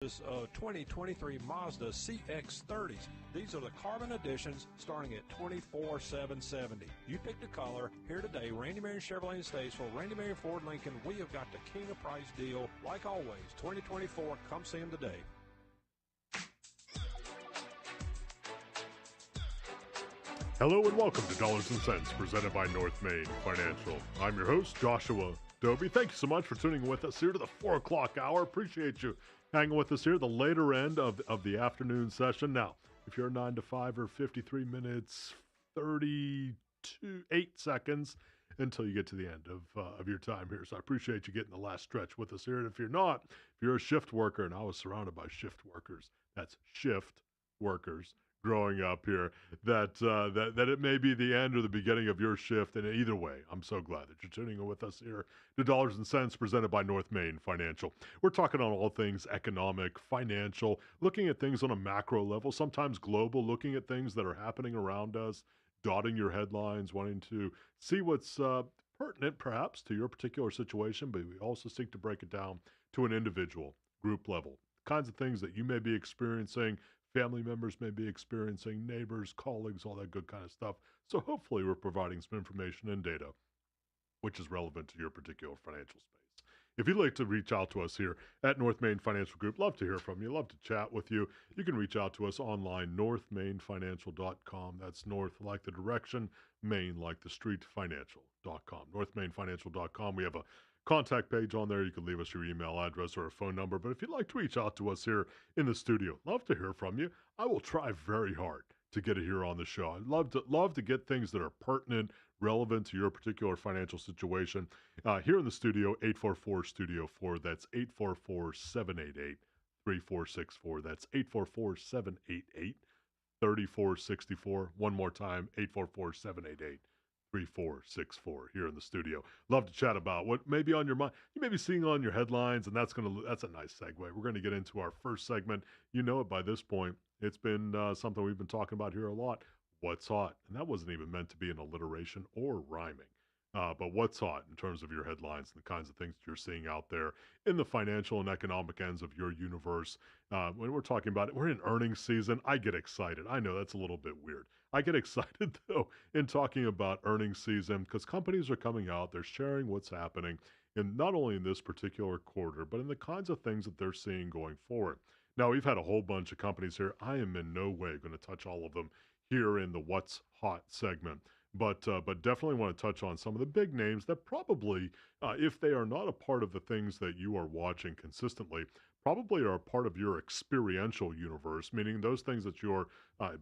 This 2023 Mazda CX-30s. These are the carbon editions starting at $24,770. You pick the color. Here today, Randy Marion Chevrolet in Statesville, Randy Marion Ford Lincoln. We have got the king of price deal. Like always, 2024, come see them today. Hello and welcome to Dollars and Cents, presented by North Main Financial. I'm your host, Joshua Dobi. Thank you so much for tuning with us here to the 4 o'clock hour. Appreciate you hanging with us here, the later end of the afternoon session. Now, if you're 9 to 5 or 53 minutes, 8 seconds until you get to the end of your time here. So I appreciate you getting the last stretch with us here. And if you're not, if you're a shift worker, and I was surrounded by shift workers, that's shift workers growing up here, that it may be the end or the beginning of your shift. And either way, I'm so glad that you're tuning in with us here to Dollars and Cents, presented by North Main Financial. We're talking on all things economic, financial, looking at things on a macro level, sometimes global, looking at things that are happening around us, dotting your headlines, wanting to see what's pertinent perhaps to your particular situation, but we also seek to break it down to an individual, group level, kinds of things that you may be experiencing, family members may be experiencing, neighbors, colleagues, all that good kind of stuff. So hopefully we're providing some information and data which is relevant to your particular financial space. If you'd like to reach out to us here at North Main Financial Group, love to hear from you, love to chat with you. You can reach out to us online, northmainfinancial.com. That's north like the direction, main like the street, financial.com. Northmainfinancial.com. We have a contact page on there. You can leave us your email address or a phone number. But if you'd like to reach out to us here in the studio, love to hear from you. I will try very hard to get it here on the show. I'd love to get things that are pertinent, relevant to your particular financial situation. Here in the studio, 844-STUDIO-4. That's 844-788-3464. That's 844-788-3464. One more time, 844-788-3464 here in the studio. Love to chat about what may be on your mind. You may be seeing on your headlines, and that's a nice segue. We're going to get into our first segment. You know it by this point. It's been something we've been talking about here a lot. What's hot? And that wasn't even meant to be an alliteration or rhyming. But what's hot in terms of your headlines and the kinds of things that you're seeing out there in the financial and economic ends of your universe. When we're talking about it, we're in earnings season. I get excited. I know that's a little bit weird. I get excited, though, in talking about earnings season because companies are coming out. They're sharing what's happening, and not only in this particular quarter, but in the kinds of things that they're seeing going forward. Now, we've had a whole bunch of companies here. I am in no way going to touch all of them here in the What's Hot segment. But definitely want to touch on some of the big names that probably, if they are not a part of the things that you are watching consistently, probably are a part of your experiential universe, meaning those things that you're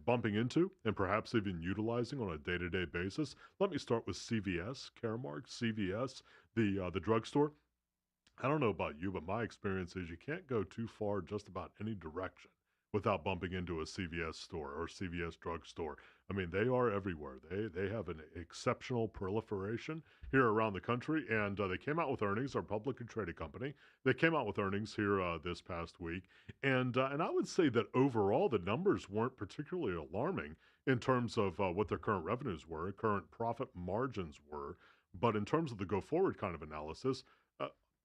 bumping into and perhaps even utilizing on a day-to-day basis. Let me start with CVS, Caremark, CVS, the drugstore. I don't know about you, but my experience is you can't go too far just about any direction without bumping into a CVS store or CVS drugstore. I mean, they are everywhere. They have an exceptional proliferation here around the country, and they came out with earnings. Our publicly traded company. They came out with earnings here this past week, and I would say that overall the numbers weren't particularly alarming in terms of what their current revenues were, current profit margins were, but in terms of the go forward kind of analysis,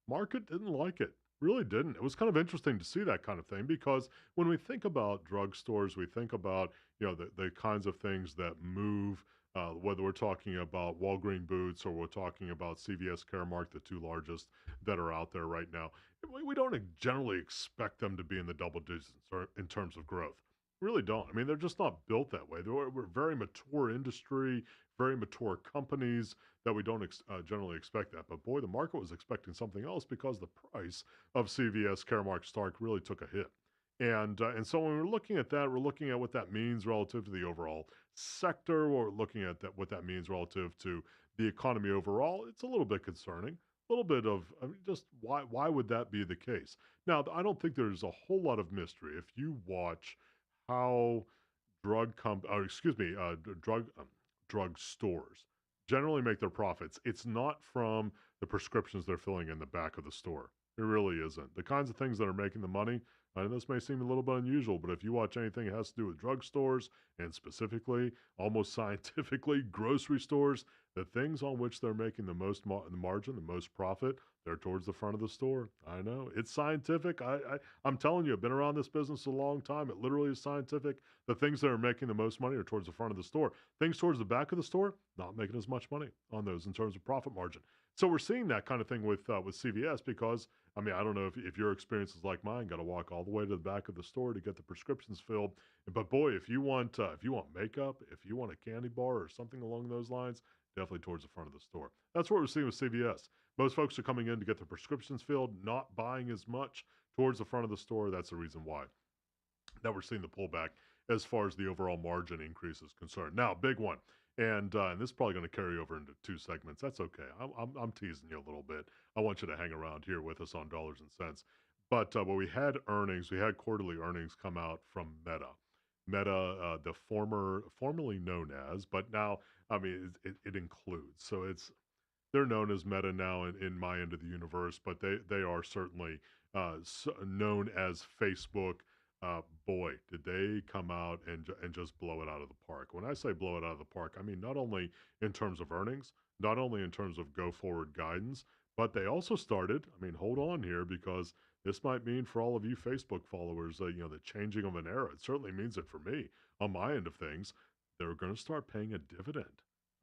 market didn't like it. Really didn't. It was kind of interesting to see that kind of thing because when we think about drugstores, we think about the kinds of things that move, whether we're talking about Walgreens Boots or we're talking about CVS Caremark, the two largest that are out there right now. We don't generally expect them to be in the double digits in terms of growth. Really don't. I mean, they're just not built that way. We're very mature industry, very mature companies that we don't generally expect that. But boy, the market was expecting something else because the price of CVS Caremark stock really took a hit. And so when we're looking at that, we're looking at what that means relative to the overall sector. We're looking at what that means relative to the economy overall. It's a little bit concerning. A little bit of just why would that be the case? Now, I don't think there's a whole lot of mystery. If you watch how drug stores generally make their profits, it's not from the prescriptions they're filling in the back of the store. It really isn't. The kinds of things that are making the money, and this may seem a little bit unusual, but if you watch anything that has to do with drugstores and specifically, almost scientifically, grocery stores, the things on which they're making the most margin, the most profit, They're towards the front of the store. I know. It's scientific. I'm telling you, I've been around this business a long time. It literally is scientific. The things that are making the most money are towards the front of the store. Things towards the back of the store, not making as much money on those in terms of profit margin. So we're seeing that kind of thing with CVS because, I mean, I don't know if your experience is like mine, got to walk all the way to the back of the store to get the prescriptions filled. But boy, if you want makeup, if you want a candy bar or something along those lines, definitely towards the front of the store. That's what we're seeing with CVS. Most folks are coming in to get their prescriptions filled, not buying as much towards the front of the store. That's the reason why that we're seeing the pullback as far as the overall margin increase is concerned. Now, big one, and this is probably going to carry over into two segments. That's okay. I'm teasing you a little bit. I want you to hang around here with us on Dollars and Cents. But when we had quarterly earnings come out from Meta. Meta, the formerly known as, but now, I mean, it includes. So they're known as Meta now in my end of the universe, but they are certainly known as Facebook. Boy, did they come out and just blow it out of the park. When I say blow it out of the park, I mean not only in terms of earnings, not only in terms of go forward guidance, but they also started. I mean, hold on here because this might mean for all of you Facebook followers, the changing of an era. It certainly means it for me on my end of things. They're going to start paying a dividend.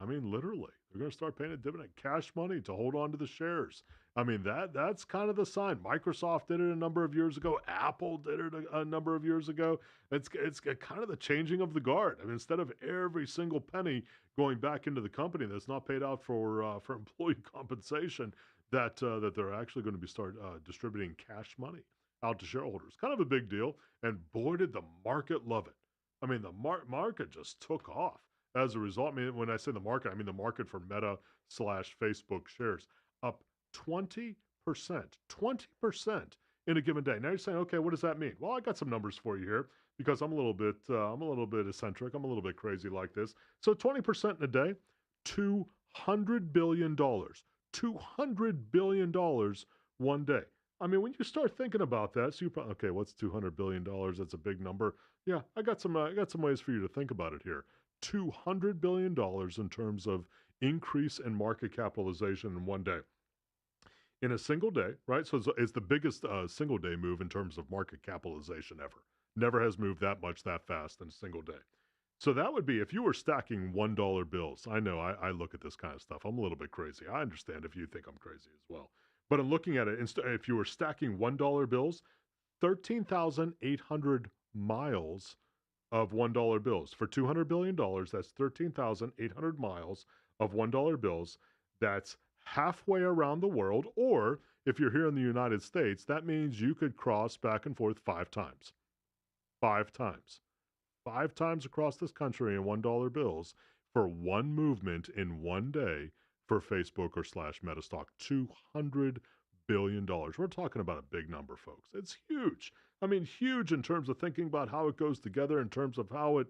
I mean, literally, they're going to start paying a dividend, cash money to hold on to the shares. I mean, that's kind of the sign. Microsoft did it a number of years ago. Apple did it a number of years ago. It's kind of the changing of the guard. I mean, instead of every single penny going back into the company that's not paid out for employee compensation, that they're actually going to be start distributing cash money out to shareholders. Kind of a big deal. And boy, did the market love it. I mean, the market just took off. As a result, I mean, when I say the market, I mean the market for Meta / Facebook shares up 20%, 20% in a given day. Now you're saying, okay, what does that mean? Well, I got some numbers for you here because I'm a little bit eccentric. I'm a little bit crazy like this. So 20% in a day, $200 billion, $200 billion one day. I mean, when you start thinking about that, so you probably, okay, what's $200 billion? That's a big number. Yeah, I got some ways for you to think about it here. $200 billion in terms of increase in market capitalization in one day. In a single day, right? So it's the biggest single day move in terms of market capitalization ever. Never has moved that much that fast in a single day. So that would be if you were stacking $1 bills. I know I look at this kind of stuff. I'm a little bit crazy. I understand if you think I'm crazy as well. But I'm looking at it, if you were stacking $1 bills, 13,800 miles of $1 bills. For $200 billion, that's 13,800 miles of $1 bills. That's halfway around the world. Or if you're here in the United States, that means you could cross back and forth 5 times. 5 times. 5 times across this country in $1 bills for one movement in one day for Facebook or / Meta stock. $200 billion. We're talking about a big number, folks. It's huge. I mean, huge in terms of thinking about how it goes together, in terms of how it,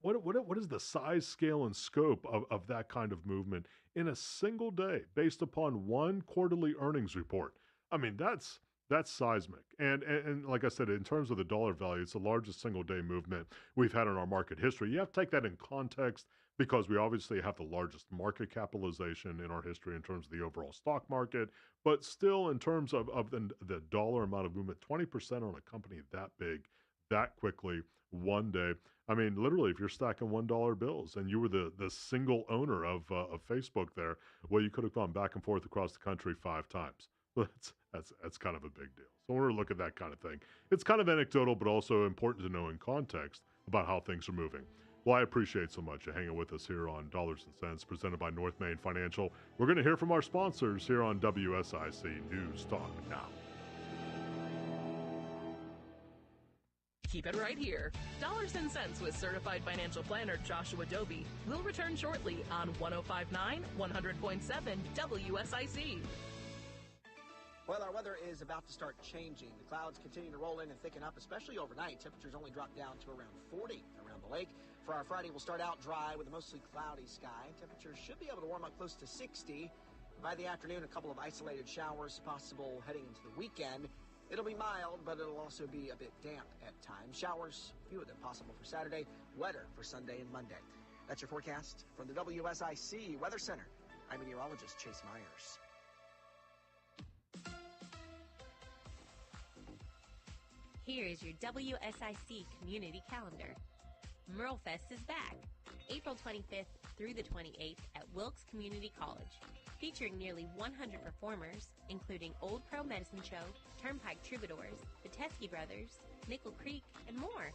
what is the size, scale, and scope of that kind of movement in a single day based upon one quarterly earnings report. I mean, that's seismic. And like I said, in terms of the dollar value, it's the largest single day movement we've had in our market history. You have to take that in context because we obviously have the largest market capitalization in our history in terms of the overall stock market. But still, in terms of the dollar amount of movement, 20% on a company that big, that quickly, one day. I mean, literally, if you're stacking $1 bills and you were the single owner of Facebook there, well, you could have gone back and forth across the country 5 times. That's kind of a big deal. So when we look at that kind of thing, it's kind of anecdotal, but also important to know in context about how things are moving. Well, I appreciate so much you hanging with us here on Dollars and Cents, presented by North Main Financial. We're going to hear from our sponsors here on WSIC News Talk Now. Keep it right here. Dollars and Cents with certified financial planner Joshua Dobi will return shortly on 105.9, 100.7 WSIC. Well, our weather is about to start changing. The clouds continue to roll in and thicken up, especially overnight. Temperatures only drop down to around 40 around the lake. For our Friday, we'll start out dry with a mostly cloudy sky. Temperatures should be able to warm up close to 60. By the afternoon, a couple of isolated showers possible heading into the weekend. It'll be mild, but it'll also be a bit damp at times. Showers, few of them possible for Saturday, wetter for Sunday and Monday. That's your forecast from the WSIC Weather Center. I'm meteorologist Chase Myers. Here is your WSIC community calendar. Merle Fest is back, April 25th through the 28th at Wilkes Community College, featuring nearly 100 performers, including Old Crow Medicine Show, Turnpike Troubadours, the Teskey Brothers, Nickel Creek, and more.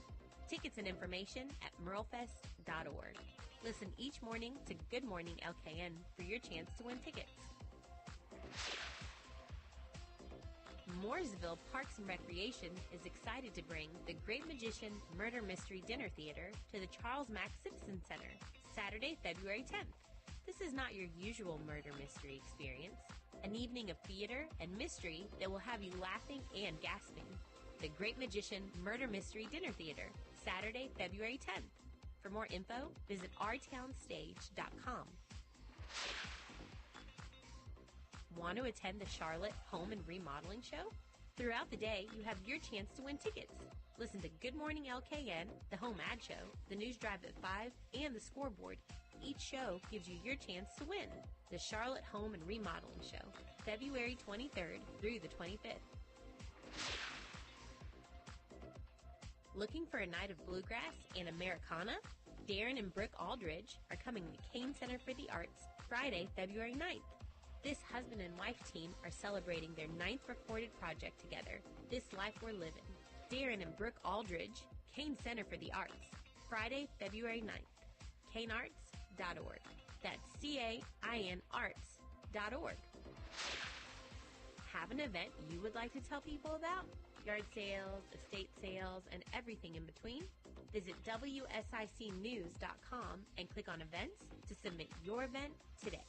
Tickets and information at merlefest.org. Listen each morning to Good Morning LKN for your chance to win tickets. Mooresville Parks and Recreation is excited to bring The Great Magician Murder Mystery Dinner Theater to the Charles Mack Simpson Center, Saturday, February 10th. This is not your usual murder mystery experience. An evening of theater and mystery that will have you laughing and gasping. The Great Magician Murder Mystery Dinner Theater, Saturday, February 10th. For more info, visit ourtownstage.com. Want to attend the Charlotte Home and Remodeling Show? Throughout the day, you have your chance to win tickets. Listen to Good Morning LKN, the Home Ad Show, the News Drive at 5, and the Scoreboard. Each show gives you your chance to win. The Charlotte Home and Remodeling Show, February 23rd through the 25th. Looking for a night of bluegrass and Americana? Darren and Brooke Aldridge are coming to Kane Center for the Arts Friday, February 9th. This husband and wife team are celebrating their 9th recorded project together, This Life We're Living. Darren and Brooke Aldridge, Kane Center for the Arts, Friday, February 9th. KaneArts.org. That's CAIN Arts.org. Have an event you would like to tell people about? Yard sales, estate sales, and everything in between? Visit WSICnews.com and click on events to submit your event today.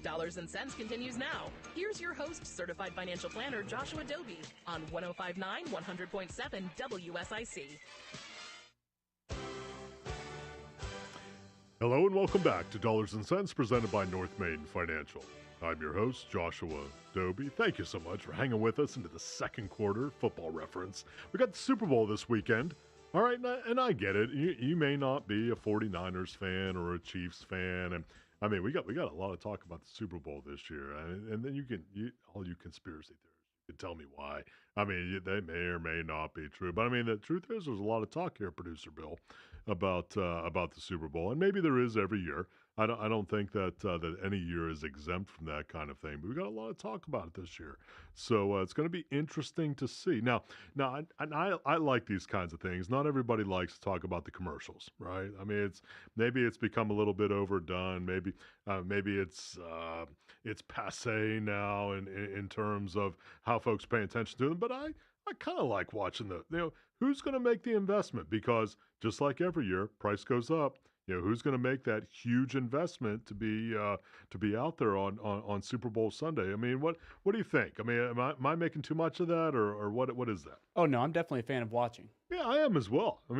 Dollars and Cents continues now. Here's your host, certified financial planner Joshua Dobi on 105.9 100.7 WSIC. Hello and welcome back to Dollars and Cents presented by North Main Financial. I'm your host, Joshua Dobi. Thank you so much for hanging with us into the second quarter football reference. We got the Super Bowl this weekend. All right, and I get it. You may not be a 49ers fan or a Chiefs fan, and I mean we got a lot of talk about the Super Bowl this year, and then all you conspiracy theorists can tell me why. I mean they may or may not be true, but I mean the truth is there's a lot of talk here, Producer Bill, about the Super Bowl, and maybe there is every year. I don't think that any year is exempt from that kind of thing. But we got a lot of talk about it this year, so it's going to be interesting to see. Now, I like these kinds of things. Not everybody likes to talk about the commercials, right? I mean, maybe it's become a little bit overdone. Maybe it's passé now in terms of how folks pay attention to them. But I kind of like watching who's going to make the investment, because just like every year, price goes up. Who's going to make that huge investment to be out there on Super Bowl Sunday? I mean, what do you think? I mean, am I making too much of that, or what is that? Oh no, I'm definitely a fan of watching. Yeah, I am as well. I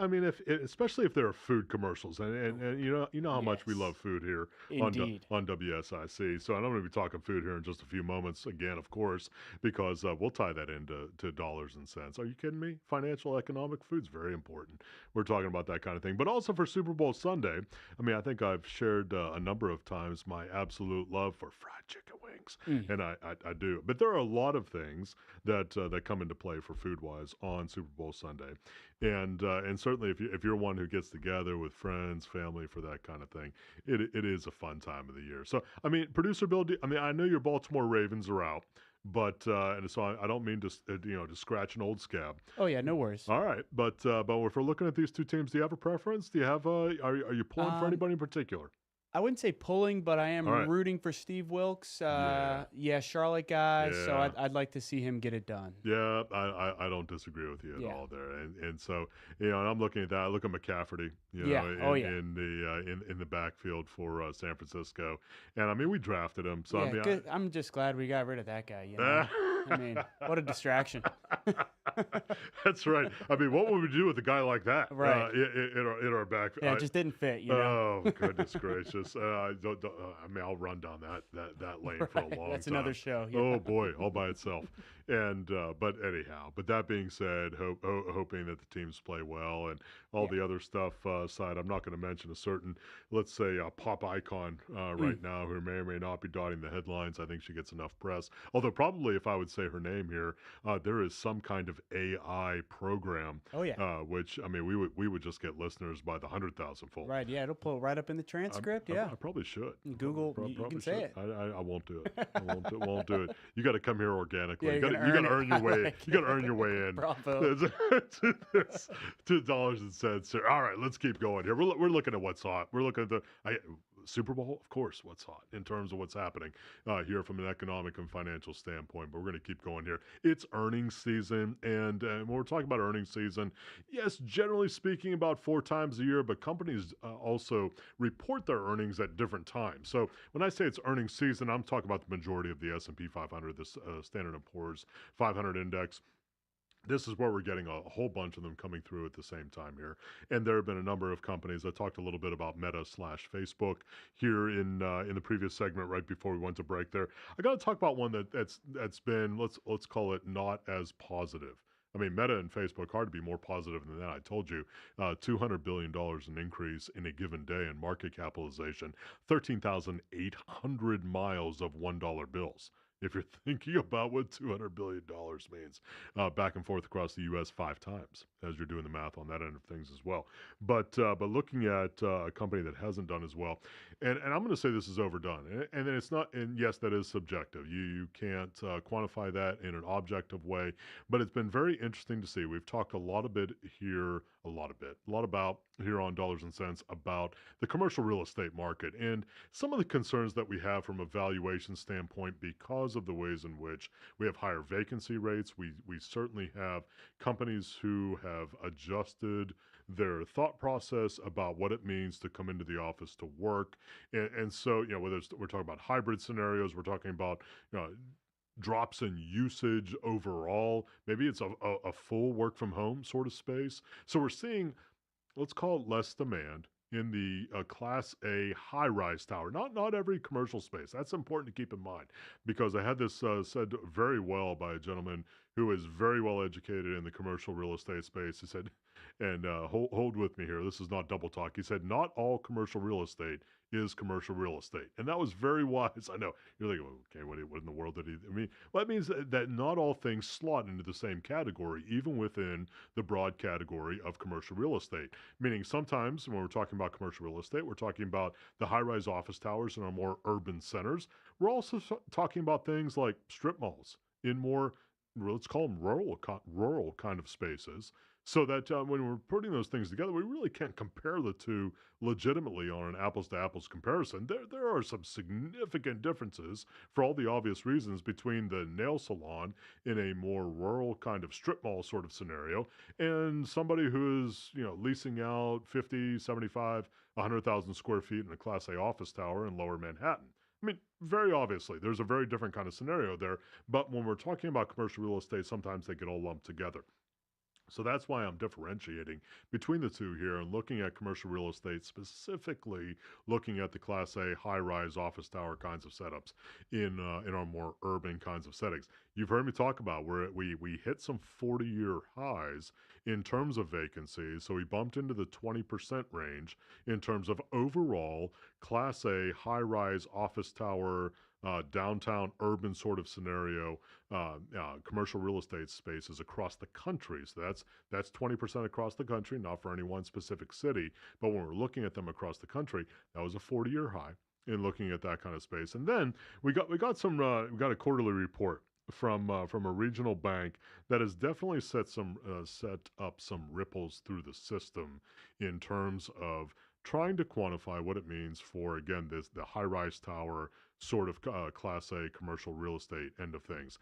mean, especially if there are food commercials, and you know how much we love food here on WSIC. So I'm going to be talking food here in just a few moments again, of course, because we'll tie that into dollars and cents. Are you kidding me? Financial, economic, food's very important. We're talking about that kind of thing, but also for Super Bowl Sunday. I mean, I think I've shared a number of times my absolute love for fried chicken wings, and I do. But there are a lot of things that come into play for food wise on Super Bowl Sunday, and certainly if you're one who gets together with friends, family for that kind of thing, it is a fun time of the year. So I mean, Producer Bill, I know your Baltimore Ravens are out, but and so I don't mean to scratch an old scab. Oh yeah, no worries. All right, but if we're looking at these two teams, do you have a preference? Do you have are you pulling for anybody in particular? I wouldn't say pulling, but I am rooting for Steve Wilkes. Charlotte guy. Yeah. So I'd like to see him get it done. Yeah, I don't disagree with you at all there. And so and I'm looking at that. I look at McCafferty. In the backfield for San Francisco, and I mean we drafted him. So I'm just glad we got rid of that guy. I mean, what a distraction. That's right. I mean, what would we do with a guy like that? Right. In our back. Yeah, it just didn't fit. Oh goodness gracious! I mean, I'll run down that lane for a long time. That's another show. Yeah. Oh boy, all by itself. And but anyhow, but that being said, hoping that the teams play well and all the other stuff aside, I'm not going to mention a certain, let's say, pop icon right now who may or may not be dotting the headlines. I think she gets enough press. Although probably if I would say her name here, there is some kind of AI program. Oh yeah. Which I mean, we would just get listeners by the 100,000 fold. Right. Yeah. It'll pull right up in the transcript. I probably should. Google. You can say it. I won't do it. I won't do it. You got to come here organically. Yeah, you got to earn your way. You got to earn your way in. Bravo. to dollars and cents. All right, let's keep going here. We're looking at what's hot. We're looking at the Super Bowl, of course, what's hot in terms of what's happening here from an economic and financial standpoint. But we're going to keep going here. It's earnings season, and when we're talking about earnings season, yes, generally speaking, about 4 times a year, but companies also report their earnings at different times. So when I say it's earnings season, I'm talking about the majority of the S&P 500, the Standard & Poor's 500 index. This is where we're getting a whole bunch of them coming through at the same time here. And there have been a number of companies. I talked a little bit about Meta/Facebook here in the previous segment right before we went to break there. I got to talk about one that's been, let's call it, not as positive. I mean, Meta and Facebook, hard to be more positive than that. I told you, $200 billion in increase in a given day in market capitalization, 13,800 miles of $1 bills. If you're thinking about what $200 billion means, back and forth across the U.S. 5 times, as you're doing the math on that end of things as well. But looking at a company that hasn't done as well, and I'm going to say this is overdone, and it's not, and yes, that is subjective. You can't quantify that in an objective way, but it's been very interesting to see. We've talked a lot about here on Dollars and Cents about the commercial real estate market and some of the concerns that we have from a valuation standpoint because of the ways in which we have higher vacancy rates. We certainly have companies who have adjusted their thought process about what it means to come into the office to work. And so, whether we're talking about hybrid scenarios, we're talking about, drops in usage overall. Maybe it's a full work from home sort of space. So we're seeing, let's call it, less demand in the Class A high-rise tower. Not every commercial space. That's important to keep in mind because I had this said very well by a gentleman who is very well educated in the commercial real estate space. He said, and hold with me here, this is not double talk. He said, not all commercial real estate is commercial real estate. And that was very wise. I know. You're like, okay, what in the world did he mean? Well, that means that not all things slot into the same category, even within the broad category of commercial real estate. Meaning sometimes when we're talking about commercial real estate, we're talking about the high-rise office towers in our more urban centers. We're also talking about things like strip malls in more, let's call them rural kind of spaces. So that when we're putting those things together, we really can't compare the two legitimately on an apples-to-apples comparison. There are some significant differences, for all the obvious reasons, between the nail salon in a more rural kind of strip mall sort of scenario and somebody who is leasing out 50, 75, 100,000 square feet in a Class A office tower in lower Manhattan. I mean, very obviously, there's a very different kind of scenario there. But when we're talking about commercial real estate, sometimes they get all lumped together. So that's why I'm differentiating between the two here and looking at commercial real estate, specifically looking at the Class A high-rise office tower kinds of setups in our more urban kinds of settings. You've heard me talk about where we hit some 40-year highs in terms of vacancies, so we bumped into the 20% range in terms of overall Class A high-rise office tower downtown urban sort of scenario, commercial real estate spaces across the country. So that's 20% across the country, not for any one specific city. But when we're looking at them across the country, that was a 40-year high in looking at that kind of space. And then we got a quarterly report from a regional bank that has definitely set up some ripples through the system in terms of trying to quantify what it means for, again, the high-rise tower sort of Class A commercial real estate end of things.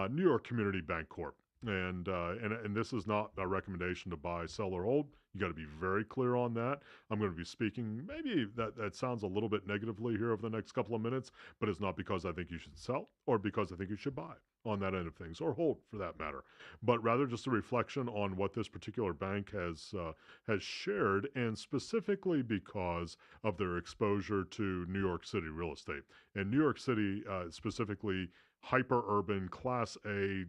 New York Community Bank Corp. And this is not a recommendation to buy, sell, or hold. You got to be very clear on that. I'm going to be speaking, maybe that sounds a little bit negatively here over the next couple of minutes, but it's not because I think you should sell or because I think you should buy on that end of things, or hold for that matter, but rather just a reflection on what this particular bank has shared, and specifically because of their exposure to New York City real estate. And New York City, specifically hyper urban, Class A,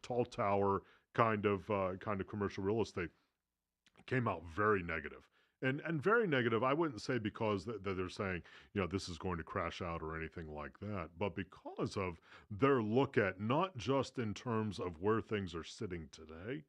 tall tower kind of commercial real estate, came out very negative. And very negative, I wouldn't say because that they're saying, this is going to crash out or anything like that, but because of their look at not just in terms of where things are sitting today,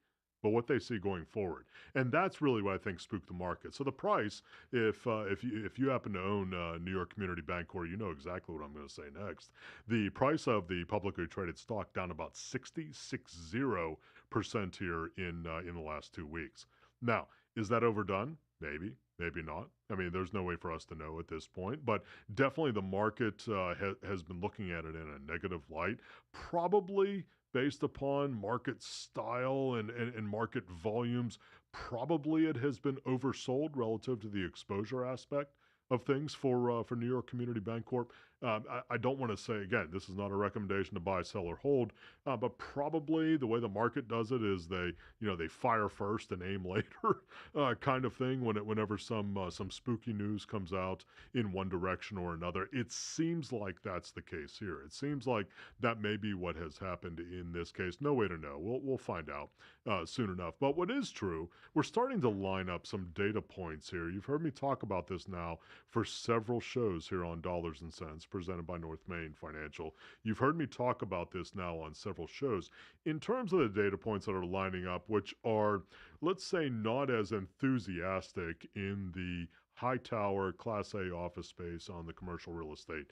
but what they see going forward. And that's really what I think spooked the market. So the price, if you happen to own New York Community Bancorp, you know exactly what I'm going to say next. The price of the publicly traded stock down about 60% here in the last 2 weeks. Now, is that overdone? Maybe, maybe not. I mean, there's no way for us to know at this point, but definitely the market has been looking at it in a negative light, probably based upon market style and market volumes. Probably it has been oversold relative to the exposure aspect of things for New York Community Bancorp. I don't want to say, again, this is not a recommendation to buy, sell, or hold, but probably the way the market does it is they fire first and aim later kind of thing whenever some spooky news comes out in one direction or another. It seems like that's the case here. It seems like that may be what has happened in this case. No way to know. We'll find out soon enough. But what is true, we're starting to line up some data points here. You've heard me talk about this now for several shows here on Dollars and Cents, presented by North Main Financial. You've heard me talk about this now on several shows in terms of the data points that are lining up, which are, let's say, not as enthusiastic in the high tower Class A office space on the commercial real estate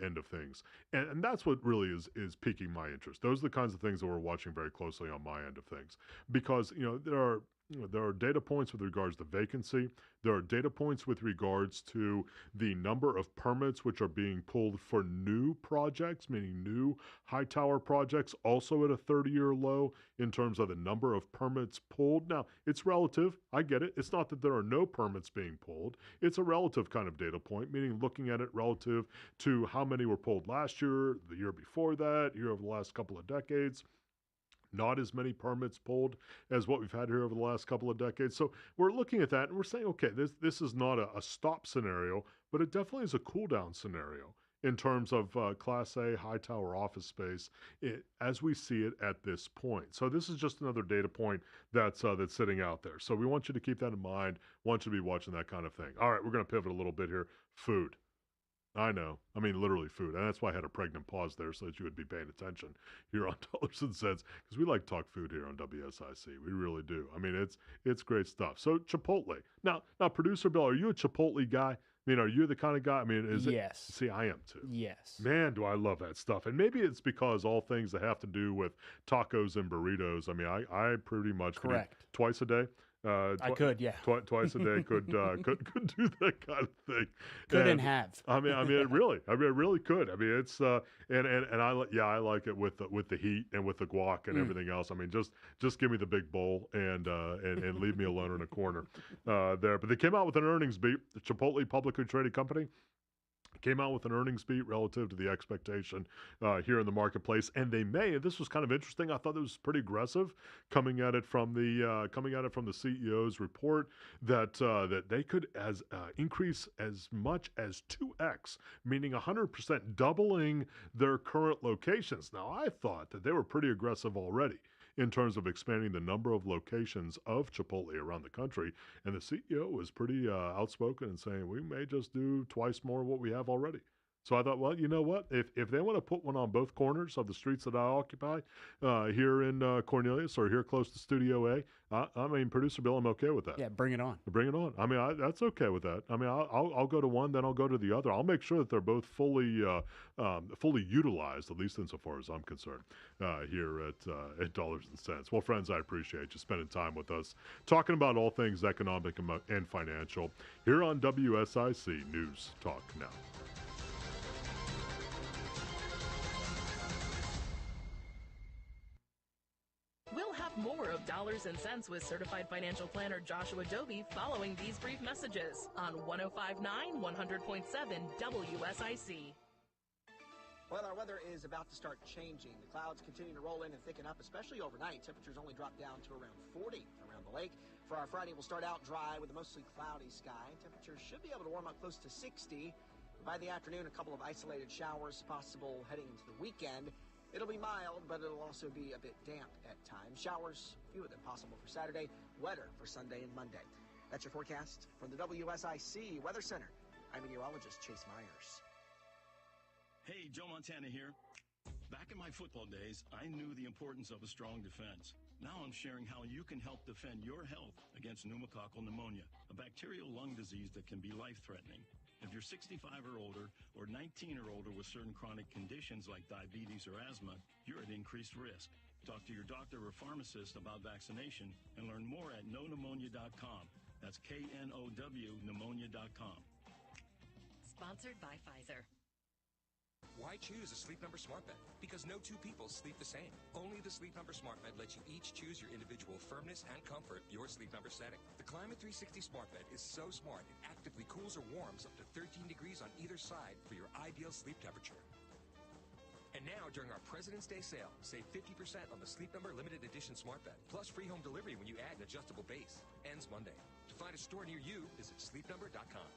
end of things. And that's what really is piquing my interest. Those are the kinds of things that we're watching very closely on my end of things, because there are data points with regards to vacancy. There are data points with regards to the number of permits which are being pulled for new projects, meaning new high tower projects, also at a 30-year low in terms of the number of permits pulled. Now, it's relative. I get it. It's not that there are no permits being pulled. It's a relative kind of data point, meaning looking at it relative to how many were pulled last year, the year before that, year over the last couple of decades. Not as many permits pulled as what we've had here over the last couple of decades. So we're looking at that and we're saying, okay, this is not a stop scenario, but it definitely is a cool down scenario in terms of Class A high tower office space as we see it at this point. So this is just another data point that's sitting out there. So we want you to keep that in mind. Want you to be watching that kind of thing. All right, we're going to pivot a little bit here. Food. I know. I mean, literally food. And that's why I had a pregnant pause there so that you would be paying attention here on Dollars and Cents, because we like to talk food here on WSIC. We really do. I mean, it's great stuff. So Chipotle. Now, Producer Bill, are you a Chipotle guy? I mean, are you the kind of guy? I mean, is yes. it? See, I am too. Yes. Man, do I love that stuff. And maybe it's because all things that have to do with tacos and burritos. I mean, I pretty much correct could eat twice a day. I could, yeah. Twice a day could do that kind of thing. Couldn't have. I mean, it really could. I mean, it's and I like it with the heat and with the guac and everything else. I mean, just give me the big bowl and leave me alone in a corner there. But they came out with an earnings beat. The Chipotle publicly traded company came out with an earnings beat relative to the expectation here in the marketplace, and this was kind of interesting. I thought it was pretty aggressive coming at it from the CEO's report that they could increase as much as 2x, meaning 100%, doubling their current locations. Now, I thought that they were pretty aggressive already in terms of expanding the number of locations of Chipotle around the country. And the CEO was pretty outspoken in saying, we may just do twice more of what we have already. So I thought, well, you know what? If they want to put one on both corners of the streets that I occupy here in Cornelius or here close to Studio A, I mean, Producer Bill, I'm okay with that. Yeah, bring it on. Bring it on. I mean, that's okay with that. I mean, I'll go to one, then I'll go to the other. I'll make sure that they're both fully utilized, at least insofar as I'm concerned, here at Dollars and Cents. Well, friends, I appreciate you spending time with us, talking about all things economic and financial here on WSIC News Talk Now. More of Dollars and Cents with certified financial planner Joshua Dobi following these brief messages on 105.9 100.7 WSIC. Well, our weather is about to start changing. The clouds continue to roll in and thicken up, especially overnight. Temperatures only drop down to around 40 around the lake. For our Friday, we'll start out dry with a mostly cloudy sky. Temperatures should be able to warm up close to 60. By the afternoon, a couple of isolated showers possible heading into the weekend. It'll be mild, but it'll also be a bit damp at times. Showers, few of them possible for Saturday, wetter for Sunday and Monday. That's your forecast from the WSIC Weather Center. I'm meteorologist Chase Myers. Hey, Joe Montana here. Back in my football days, I knew the importance of a strong defense. Now I'm sharing how you can help defend your health against pneumococcal pneumonia, a bacterial lung disease that can be life-threatening. If you're 65 or older, or 19 or older with certain chronic conditions like diabetes or asthma, you're at increased risk. Talk to your doctor or pharmacist about vaccination and learn more at knowpneumonia.com. That's KNOW pneumonia.com. Sponsored by Pfizer. Why choose a Sleep Number smart bed? Because no two people sleep the same. Only the Sleep Number smart bed lets you each choose your individual firmness and comfort, your Sleep Number setting. The Climate 360 smart bed is so smart it actively cools or warms up to 13 degrees on either side for your ideal sleep temperature. And now, during our President's Day sale, save 50% on the Sleep Number limited edition smart bed, plus free home delivery when you add an adjustable base. Ends Monday. To find a store near you, visit sleepnumber.com.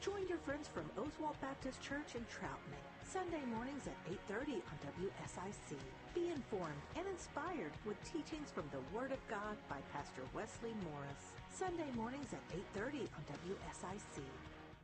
Join your friends from Oswald Baptist Church in Troutman, Sunday mornings at 8:30 on WSIC. Be informed and inspired with teachings from the Word of God by Pastor Wesley Morris. Sunday mornings at 8:30 on WSIC.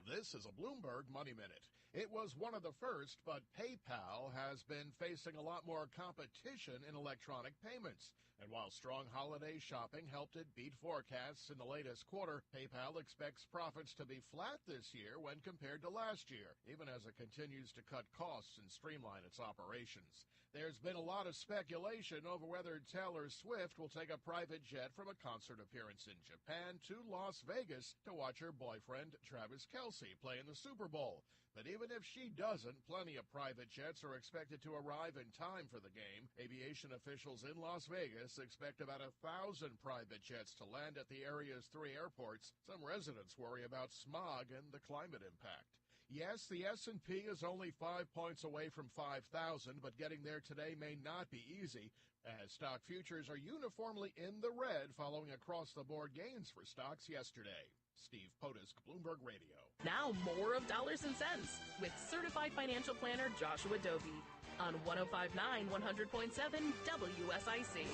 This is a Bloomberg Money Minute. It was one of the first, but PayPal has been facing a lot more competition in electronic payments. And while strong holiday shopping helped it beat forecasts in the latest quarter, PayPal expects profits to be flat this year when compared to last year, even as it continues to cut costs and streamline its operations. There's been a lot of speculation over whether Taylor Swift will take a private jet from a concert appearance in Japan to Las Vegas to watch her boyfriend, Travis Kelce, play in the Super Bowl. But even if she doesn't, plenty of private jets are expected to arrive in time for the game. Aviation officials in Las Vegas expect about 1,000 private jets to land at the area's 3 airports. Some residents worry about smog and the climate impact. Yes, the S&P is only 5 points away from 5,000, but getting there today may not be easy, as stock futures are uniformly in the red following across-the-board gains for stocks yesterday. Steve Potisk, Bloomberg Radio. Now more of Dollars and Cents with certified financial planner Joshua Dobi on 105.9 100.7 WSIC.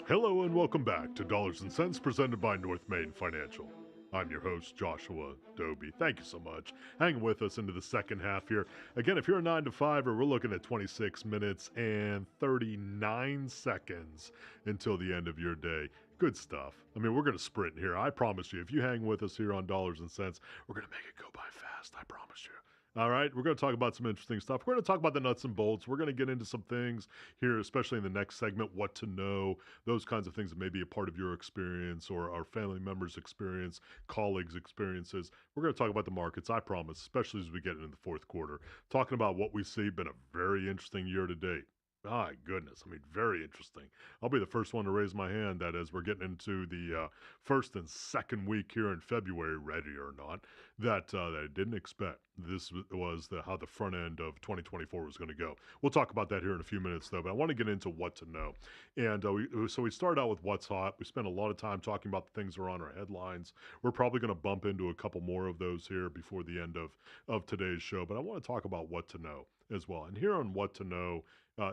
Hello and welcome back to Dollars and Cents presented by North Main Financial. I'm your host, Joshua Dobi. Thank you so much. Hang with us into the second half here. Again, if you're a 9-to-5er, we're looking at 26 minutes and 39 seconds until the end of your day. Good stuff. I mean, we're going to sprint here. I promise you, if you hang with us here on Dollars and Cents, we're going to make it go by fast. I promise you. All right, we're going to talk about some interesting stuff. We're going to talk about the nuts and bolts. We're going to get into some things here, especially in the next segment, what to know, those kinds of things that may be a part of your experience or our family members' experience, colleagues' experiences. We're going to talk about the markets, I promise, especially as we get into the fourth quarter. Talking about what we see, been a very interesting year to date. My goodness, I mean, very interesting. I'll be the first one to raise my hand that as we're getting into the first and second week here in February, ready or not, that I didn't expect. This was how the front end of 2024 was going to go. We'll talk about that here in a few minutes, though, but I want to get into what to know. And so we start out with what's hot. We spent a lot of time talking about the things that are on our headlines. We're probably going to bump into a couple more of those here before the end of today's show, but I want to talk about what to know as well. And here on what to know,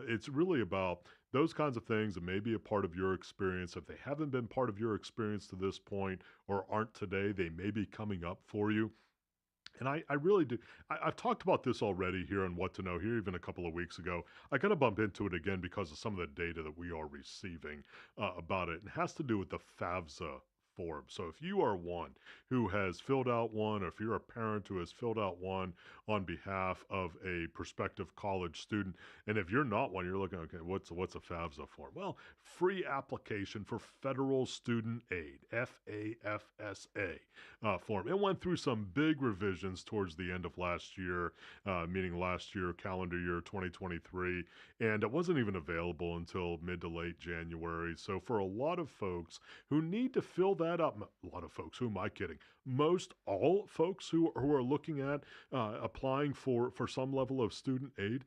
it's really about those kinds of things that may be a part of your experience. If they haven't been part of your experience to this point or aren't today, they may be coming up for you. And I really do. I've talked about this already here on What to Know here even a couple of weeks ago. I got to bump into it again because of some of the data that we are receiving about it. It has to do with the FAFSA form. So if you are one who has filled out one, or if you're a parent who has filled out one on behalf of a prospective college student, and if you're not one, you're looking, okay, what's a FAFSA form? Well, free application for federal student aid, FAFSA form. It went through some big revisions towards the end of last year, meaning last year, calendar year 2023, and it wasn't even available until mid to late January. So for a lot of folks who need to fill that up, a lot of folks, who am I kidding? Most all folks who are looking at applying for some level of student aid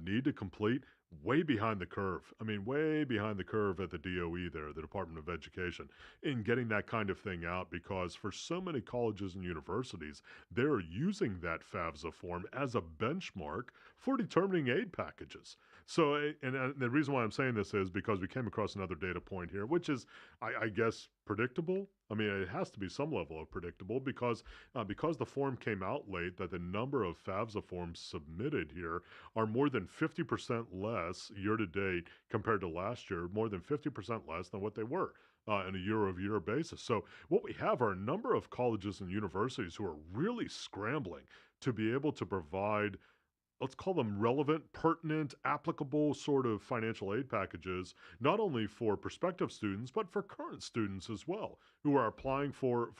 need to complete way behind the curve. I mean, way behind the curve at the DOE there, the Department of Education, in getting that kind of thing out, because for so many colleges and universities, they're using that FAFSA form as a benchmark for determining aid packages. So, and the reason why I'm saying this is because we came across another data point here, which is, I guess, predictable. I mean, it has to be some level of predictable because the form came out late, that the number of FAFSA forms submitted here are more than 50% less year to date compared to last year, more than 50% less than what they were on a year-over-year basis. So what we have are a number of colleges and universities who are really scrambling to be able to provide, let's call them relevant, pertinent, applicable sort of financial aid packages, not only for prospective students, but for current students as well, who are applying for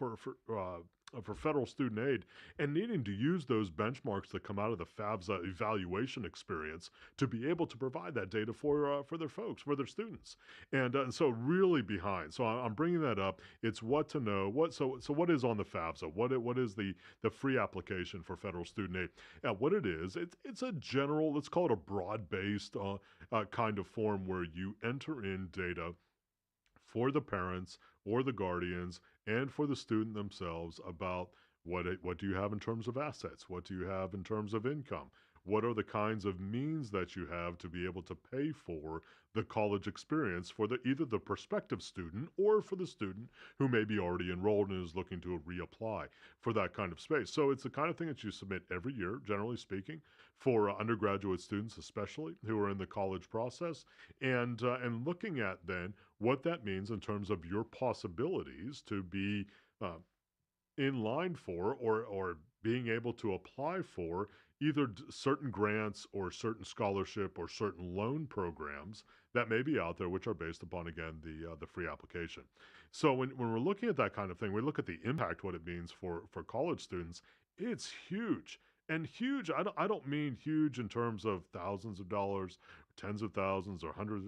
federal student aid and needing to use those benchmarks that come out of the FAFSA evaluation experience to be able to provide that data for their folks, for their students. And so really behind. So I'm bringing that up. It's what to know. So what is on the FAFSA? What is the free application for federal student aid? What it is, it's a general, let's call it a broad-based kind of form where you enter in data for the parents or the guardians and for the student themselves about what do you have in terms of assets? What do you have in terms of income? What are the kinds of means that you have to be able to pay for the college experience for either the prospective student or for the student who may be already enrolled and is looking to reapply for that kind of space? So it's the kind of thing that you submit every year, generally speaking, for undergraduate students especially who are in the college process, and looking at then what that means in terms of your possibilities to be in line for or being able to apply for either certain grants or certain scholarship or certain loan programs that may be out there, which are based upon, again, the free application. So when we're looking at that kind of thing, we look at the impact, what it means for college students. It's huge. And huge, I don't mean huge in terms of thousands of dollars, tens of thousands, or hundreds.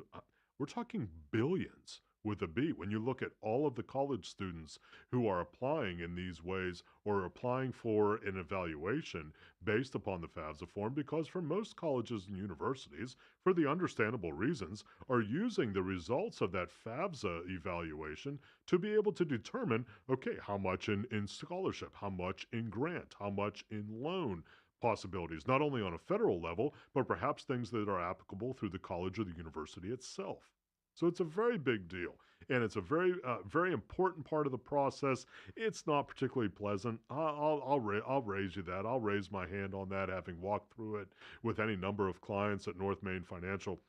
We're talking billions with a B. When you look at all of the college students who are applying in these ways or applying for an evaluation based upon the FAFSA form, because for most colleges and universities, for the understandable reasons, are using the results of that FAFSA evaluation to be able to determine, okay, how much in scholarship, how much in grant, how much in loan possibilities, not only on a federal level, but perhaps things that are applicable through the college or the university itself. So it's a very big deal, and it's a very, very important part of the process. It's not particularly pleasant. I'll raise you that. I'll raise my hand on that, having walked through it with any number of clients at North Main Financial.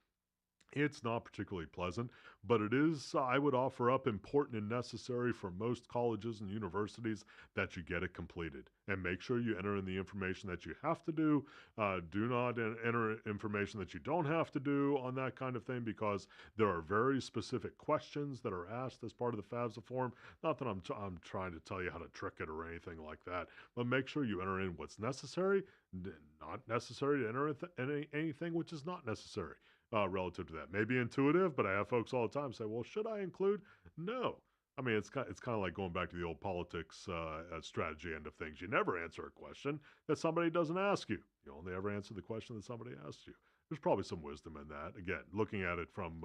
It's not particularly pleasant, but it is, I would offer up, important and necessary for most colleges and universities that you get it completed. And make sure you enter in the information that you have to do. Do not enter information that you don't have to do on that kind of thing, because there are very specific questions that are asked as part of the FAFSA form. Not that I'm trying to tell you how to trick it or anything like that, but make sure you enter in what's necessary, not necessary to enter anything which is not necessary. Relative to that. Maybe intuitive, but I have folks all the time say, well, should I include? No. I mean, it's kind of like going back to the old politics strategy end of things. You never answer a question that somebody doesn't ask you. You only ever answer the question that somebody asks you. There's probably some wisdom in that. Again, looking at it from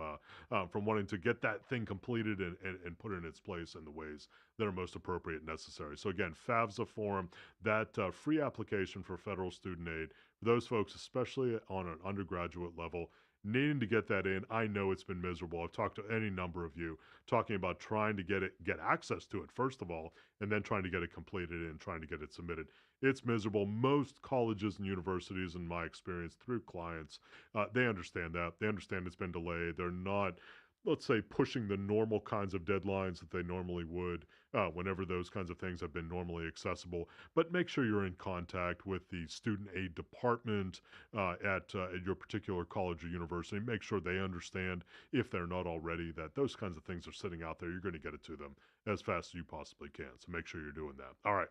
wanting to get that thing completed and put it in its place in the ways that are most appropriate and necessary. So again, FAFSA form, that free application for federal student aid, for those folks, especially on an undergraduate level, needing to get that in. I know it's been miserable. I've talked to any number of you talking about trying to get access to it, first of all, and then trying to get it completed and trying to get it submitted. It's miserable. Most colleges and universities, in my experience, through clients, they understand that. They understand it's been delayed. They're not let's say, pushing the normal kinds of deadlines that they normally would whenever those kinds of things have been normally accessible. But make sure you're in contact with the student aid department at your particular college or university. Make sure they understand, if they're not already, that those kinds of things are sitting out there. You're going to get it to them as fast as you possibly can. So make sure you're doing that. All right.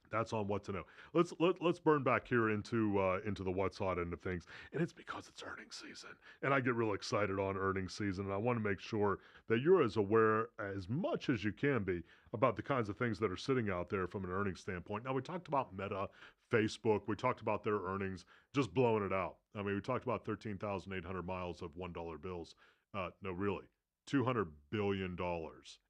That's on what to know. Let's burn back here into the what's hot end of things, and it's because it's earnings season, and I get real excited on earnings season, and I want to make sure that you're as aware as much as you can be about the kinds of things that are sitting out there from an earnings standpoint. Now, we talked about Meta, Facebook, we talked about their earnings, just blowing it out. I mean, we talked about 13,800 miles of $1 bills. No, really, $200 billion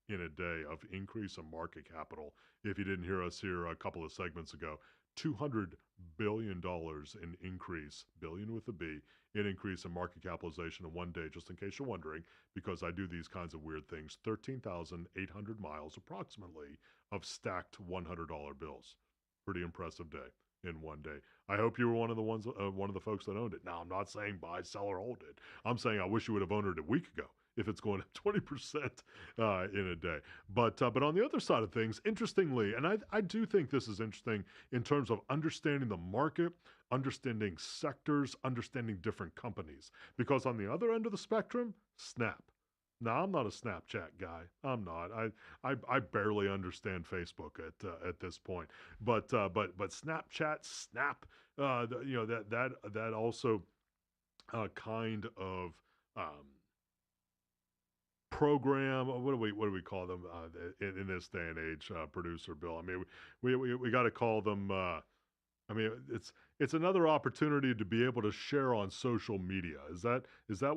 in a day of increase in market capital. If you didn't hear us here a couple of segments ago, $200 billion in increase, billion with a B, in increase in market capitalization in one day, just in case you're wondering, because I do these kinds of weird things. 13,800 miles approximately of stacked $100 bills. Pretty impressive day in one day. I hope you were one of the folks that owned it. Now, I'm not saying buy, sell, or hold it. I'm saying I wish you would have owned it a week ago, if it's going up 20% in a day. But on the other side of things, interestingly, and I do think this is interesting in terms of understanding the market, understanding sectors, understanding different companies. Because on the other end of the spectrum, Snap. Now, I'm not a Snapchat guy. I'm not. I barely understand Facebook at this point. But Snapchat, Snap, that also kind of program. What do we call them in this day and age? Producer Bill. I mean, we got to call them. I mean, it's another opportunity to be able to share on social media. Is that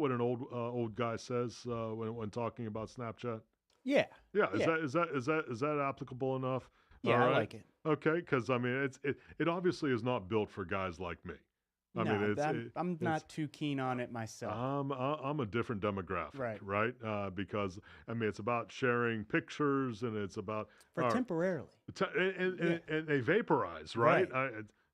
what an old guy says when talking about Snapchat? Yeah. Yeah. Is that applicable enough? Yeah, right. I like it. Okay, because I mean, it obviously is not built for guys like me. I mean, I'm not too keen on it myself. I'm a different demographic, right? Because I mean, it's about sharing pictures, and it's about temporarily, and they vaporize, right?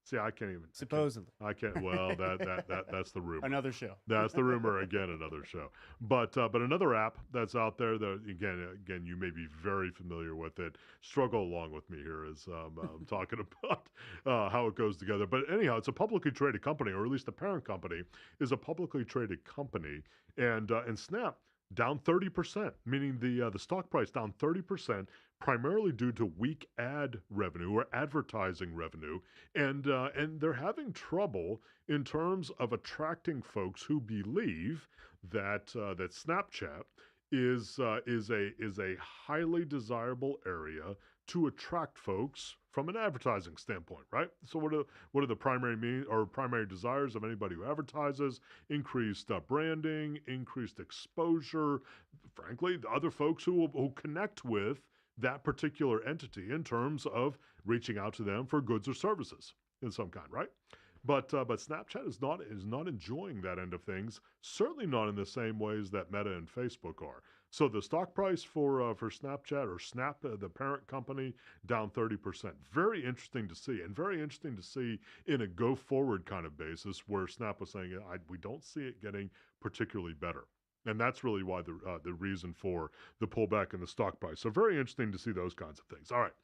See, I can't even. Supposedly. I can't. Well, that's the rumor. Another show. That's the rumor again. Another show. But another app that's out there that again you may be very familiar with it. Struggle along with me here as I'm talking about how it goes together. But anyhow, it's a publicly traded company, or at least the parent company is a publicly traded company, and Snap down 30%, meaning the stock price down 30%, primarily due to weak ad revenue or advertising revenue, and they're having trouble in terms of attracting folks who believe that that Snapchat is a highly desirable area to attract folks from an advertising standpoint, right? So what are the primary desires of anybody who advertises? Increased branding, increased exposure, frankly, the other folks who connect with that particular entity in terms of reaching out to them for goods or services in some kind, right? But Snapchat is not enjoying that end of things. Certainly not in the same ways that Meta and Facebook are. So the stock price for Snapchat, or Snap, the parent company, down 30%. Very interesting to see, and very interesting to see in a go forward kind of basis where Snap was saying we don't see it getting particularly better. And that's really why the reason for the pullback in the stock price. So very interesting to see those kinds of things. All right.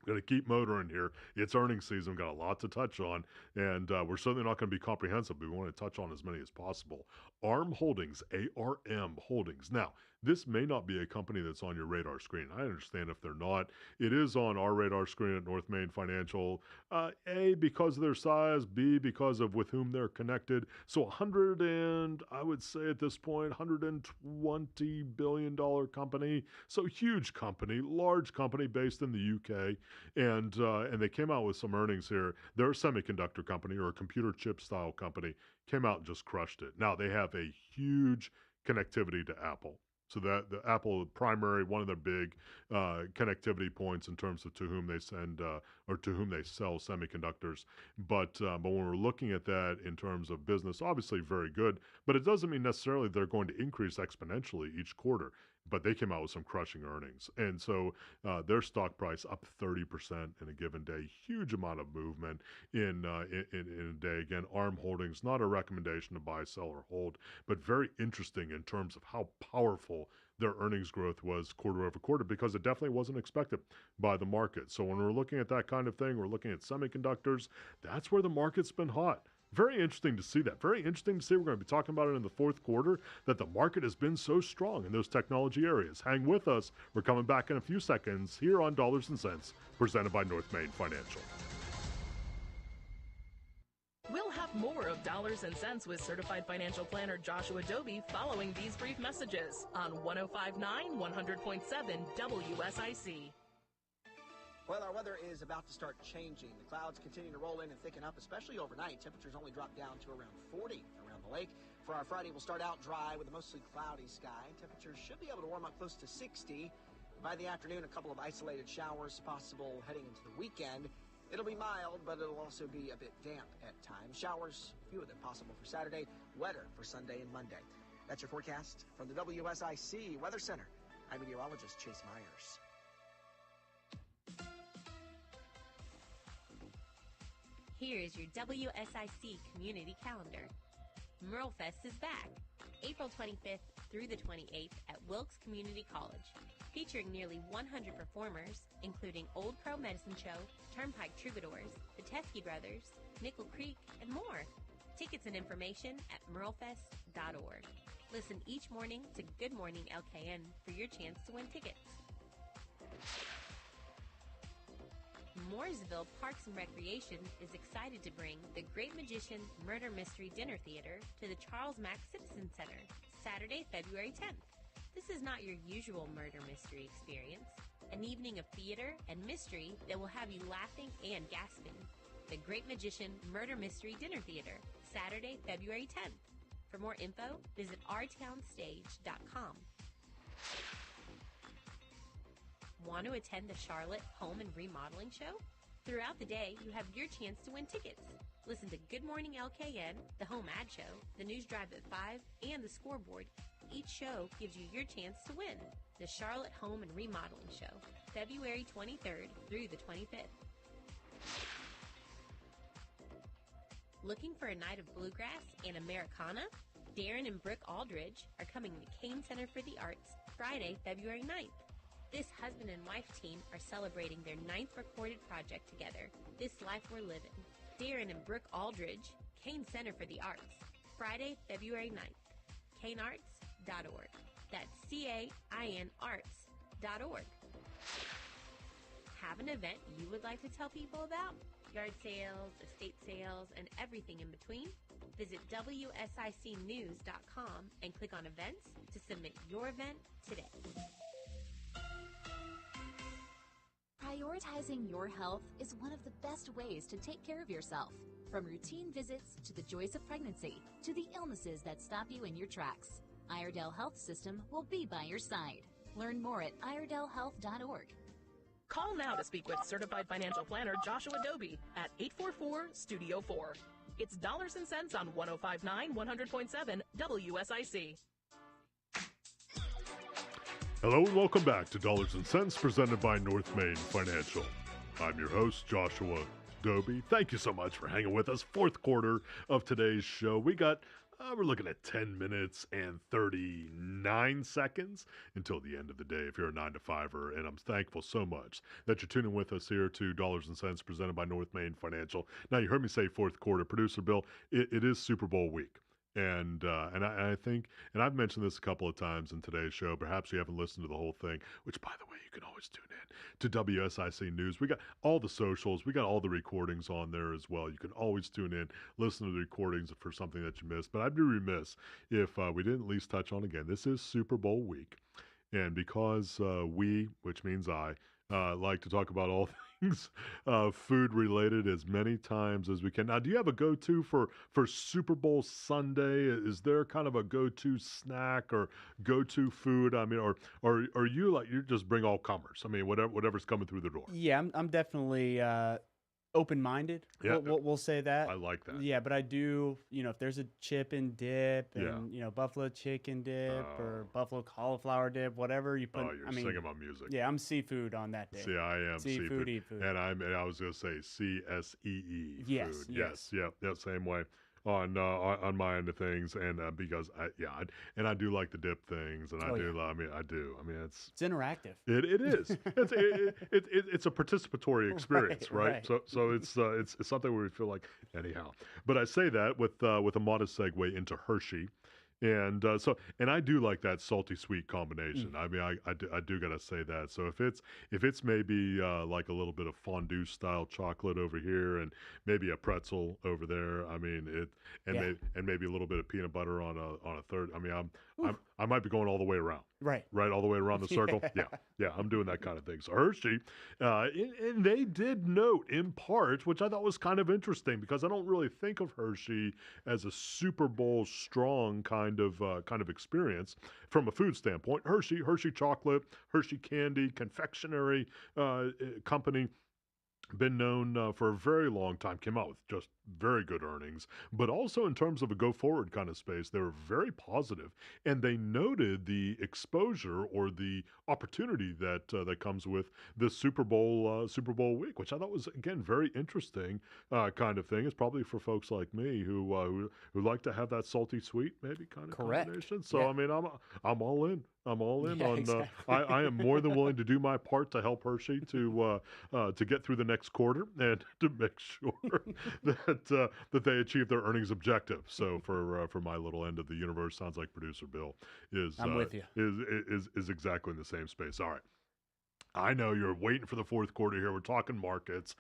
Going to keep motoring here. It's earnings season. We've got a lot to touch on, and we're certainly not going to be comprehensive, but we want to touch on as many as possible. ARM Holdings, ARM Holdings. Now, this may not be a company that's on your radar screen. I understand if they're not. It is on our radar screen at North Main Financial. A, because of their size. B, because of with whom they're connected. So I would say at this point, $120 billion company. So huge company, large company based in the UK. And they came out with some earnings here. They're a semiconductor company, or a computer chip style company, came out and just crushed it. Now they have a huge connectivity to Apple. So that the Apple primary, one of their big connectivity points in terms of to whom they send or to whom they sell semiconductors. But when we're looking at that in terms of business, obviously very good, but it doesn't mean necessarily they're going to increase exponentially each quarter. but they came out with some crushing earnings. And so their stock price up 30% in a given day. Huge amount of movement in a day. Again, ARM Holdings, not a recommendation to buy, sell, or hold, but very interesting in terms of how powerful their earnings growth was quarter over quarter, because it definitely wasn't expected by the market. So when we're looking at that kind of thing, we're looking at semiconductors. That's where the market's been hot. Very interesting to see that. Very interesting to see. We're going to be talking about it in the fourth quarter, that the market has been so strong in those technology areas. Hang with us. We're coming back in a few seconds here on Dollars and Cents, presented by North Main Financial. We'll have more of Dollars and Cents with certified financial planner Joshua Dobi following these brief messages on 105.9, 100.7 WSIC. Well, our weather is about to start changing. The clouds continue to roll in and thicken up, especially overnight. Temperatures only drop down to around 40 around the lake. For our Friday, we'll start out dry with a mostly cloudy sky. Temperatures should be able to warm up close to 60. By the afternoon, a couple of isolated showers possible heading into the weekend. It'll be mild, but it'll also be a bit damp at times. Showers, few of them possible for Saturday, wetter for Sunday and Monday. That's your forecast from the WSIC Weather Center. I'm meteorologist Chase Myers. Here is your WSIC community calendar. Merlefest is back, April 25th through the 28th at Wilkes Community College, featuring nearly 100 performers, including Old Crow Medicine Show, Turnpike Troubadours, the Teskey Brothers, Nickel Creek, and more. Tickets and information at merlefest.org. Listen each morning to Good Morning LKN for your chance to win tickets. Mooresville Parks and Recreation is excited to bring The Great Magician Murder Mystery Dinner Theater to the Charles Mack Citizen Center, Saturday, February 10th. This is not your usual murder mystery experience. An evening of theater and mystery that will have you laughing and gasping. The Great Magician Murder Mystery Dinner Theater, Saturday, February 10th. For more info, visit ourtownstage.com. Want to attend the Charlotte Home and Remodeling Show? Throughout the day, you have your chance to win tickets. Listen to Good Morning LKN, the Home Ad Show, the News Drive at 5, and the Scoreboard. Each show gives you your chance to win. The Charlotte Home and Remodeling Show, February 23rd through the 25th. Looking for a night of bluegrass and Americana? Darren and Brooke Aldridge are coming to Kane Center for the Arts Friday, February 9th. This husband and wife team are celebrating their 9th recorded project together, This Life We're Living. Darren and Brooke Aldridge, Kane Center for the Arts, Friday, February 9th. KaneArts.org. That's CAIN Arts.org. Have an event you would like to tell people about? Yard sales, estate sales, and everything in between? Visit WSICnews.com and click on events to submit your event today. Prioritizing your health is one of the best ways to take care of yourself. From routine visits to the joys of pregnancy to the illnesses that stop you in your tracks, Iredell Health System will be by your side. Learn more at iredellhealth.org. Call now to speak with certified financial planner Joshua Dobi at 844-STUDIO-4. It's Dollars and Cents on 105.9, 100.7 WSIC. Hello and welcome back to Dollars and Cents, presented by North Main Financial. I'm your host, Joshua Dobi. Thank you so much for hanging with us. Fourth quarter of today's show. We're looking at 10 minutes and 39 seconds until the end of the day if you're a 9-to-5er, and I'm thankful so much that you're tuning with us here to Dollars and Cents, presented by North Main Financial. Now, you heard me say fourth quarter. Producer Bill, it is Super Bowl week. And I think, and I've mentioned this a couple of times in today's show, perhaps you haven't listened to the whole thing, which, by the way, you can always tune in to WSIC News. We got all the socials. We got all the recordings on there as well. You can always tune in, listen to the recordings for something that you missed. But I'd be remiss if we didn't at least touch on, again, this is Super Bowl week. And because we, which means I, like to talk about all things food related as many times as we can. Now, do you have a go-to for Super Bowl Sunday? Is there kind of a go-to snack or go-to food? I mean, or are you like, you just bring all comers? I mean, whatever's coming through the door. Yeah, I'm definitely open-minded. Yeah. We'll say that. I like that. Yeah, but I do, if there's a chip and dip and, buffalo chicken dip or buffalo cauliflower dip, whatever you put. Oh, you're singing my music. Yeah, I'm seafood on that day. See, I am seafood. Eat food. And I was going to say CSEE yes, food. Yes. Yeah, same way. On my end of things, and because I do like the dip things, and I do. I mean, it's interactive. It is. It's a participatory experience, right? So it's something where we feel like anyhow. But I say that with a modest segue into Hershey. And and I do like that salty sweet combination. I mean, I do gotta say that. So if it's maybe like a little bit of fondue style chocolate over here, and maybe a pretzel over there. I mean maybe a little bit of peanut butter on a third. I mean, I might be going all the way around. Right, all the way around the circle. Yeah, I'm doing that kind of thing. So Hershey, and they did note in part, which I thought was kind of interesting because I don't really think of Hershey as a Super Bowl strong kind of experience from a food standpoint. Hershey chocolate, Hershey candy, confectionery company. Been known for a very long time, came out with just very good earnings, but also in terms of a go-forward kind of space, they were very positive, and they noted the exposure or the opportunity that comes with the Super Bowl week, which I thought was, again, very interesting kind of thing. It's probably for folks like me who like to have that salty sweet maybe kind of combination. So I mean, I'm all in. I'm all in on. Exactly. I am more than willing to do my part to help Hershey to get through the next quarter and to make sure that they achieve their earnings objective. So for my little end of the universe, sounds like producer Bill is I'm with you. Is exactly in the same space. All right. I know you're waiting for the fourth quarter here. We're talking markets.